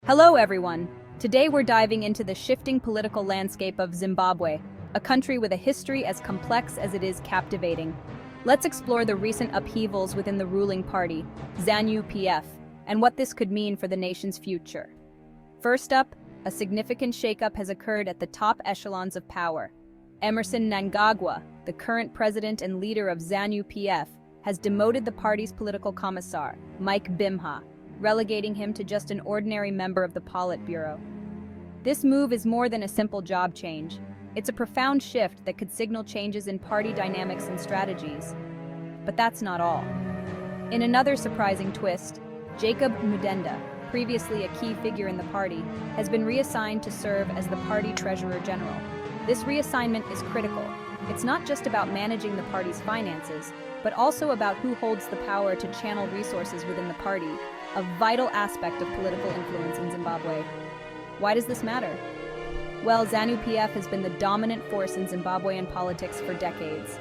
Hello everyone! Today we're diving into the shifting political landscape of Zimbabwe, a country with a history as complex as it is captivating. Let's explore the recent upheavals within the ruling party, ZANU-PF, and what this could mean for the nation's future. First up, a significant shakeup has occurred at the top echelons of power. Emmerson Mnangagwa, the current president and leader of ZANU-PF, has demoted the party's political commissar, Mike Bimha, relegating him to just an ordinary member of the Politburo. This move is more than a simple job change. It's a profound shift that could signal changes in party dynamics and strategies. But that's not all. In another surprising twist, Jacob Mudenda, previously a key figure in the party, has been reassigned to serve as the party treasurer general. This reassignment is critical. It's not just about managing the party's finances, but also about who holds the power to channel resources within the party, a vital aspect of political influence in Zimbabwe. Why does this matter? Well, ZANU-PF has been the dominant force in Zimbabwean politics for decades.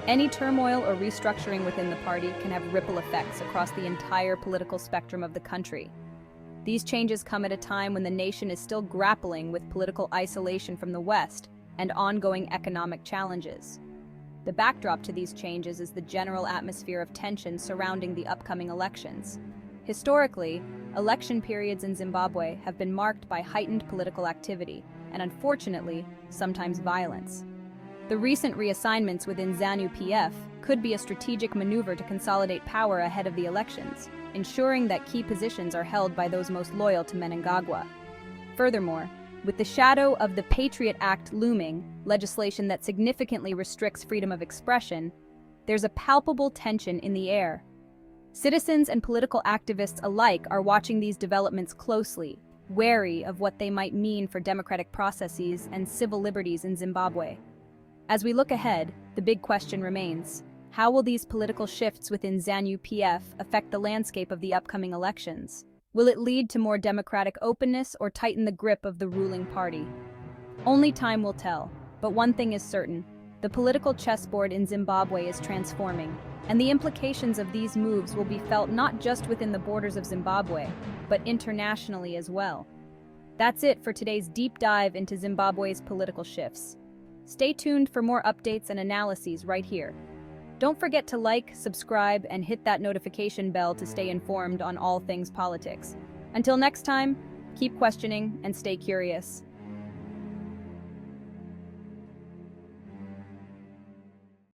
Any turmoil or restructuring within the party can have ripple effects across the entire political spectrum of the country. These changes come at a time when the nation is still grappling with political isolation from the West and ongoing economic challenges. The backdrop to these changes is the general atmosphere of tension surrounding the upcoming elections. Historically, election periods in Zimbabwe have been marked by heightened political activity and, unfortunately, sometimes violence. The recent reassignments within ZANU-PF could be a strategic maneuver to consolidate power ahead of the elections, ensuring that key positions are held by those most loyal to Mnangagwa. Furthermore, with the shadow of the Patriot Act looming, legislation that significantly restricts freedom of expression, there's a palpable tension in the air. Citizens and political activists alike are watching these developments closely, wary of what they might mean for democratic processes and civil liberties in Zimbabwe. As we look ahead, the big question remains: how will these political shifts within ZANU-PF affect the landscape of the upcoming elections? Will it lead to more democratic openness or tighten the grip of the ruling party? Only time will tell, but one thing is certain: the political chessboard in Zimbabwe is transforming, and the implications of these moves will be felt not just within the borders of Zimbabwe, but internationally as well. That's it for today's deep dive into Zimbabwe's political shifts. Stay tuned for more updates and analyses right here. Don't forget to like, subscribe, and hit that notification bell to stay informed on all things politics. Until next time, keep questioning and stay curious.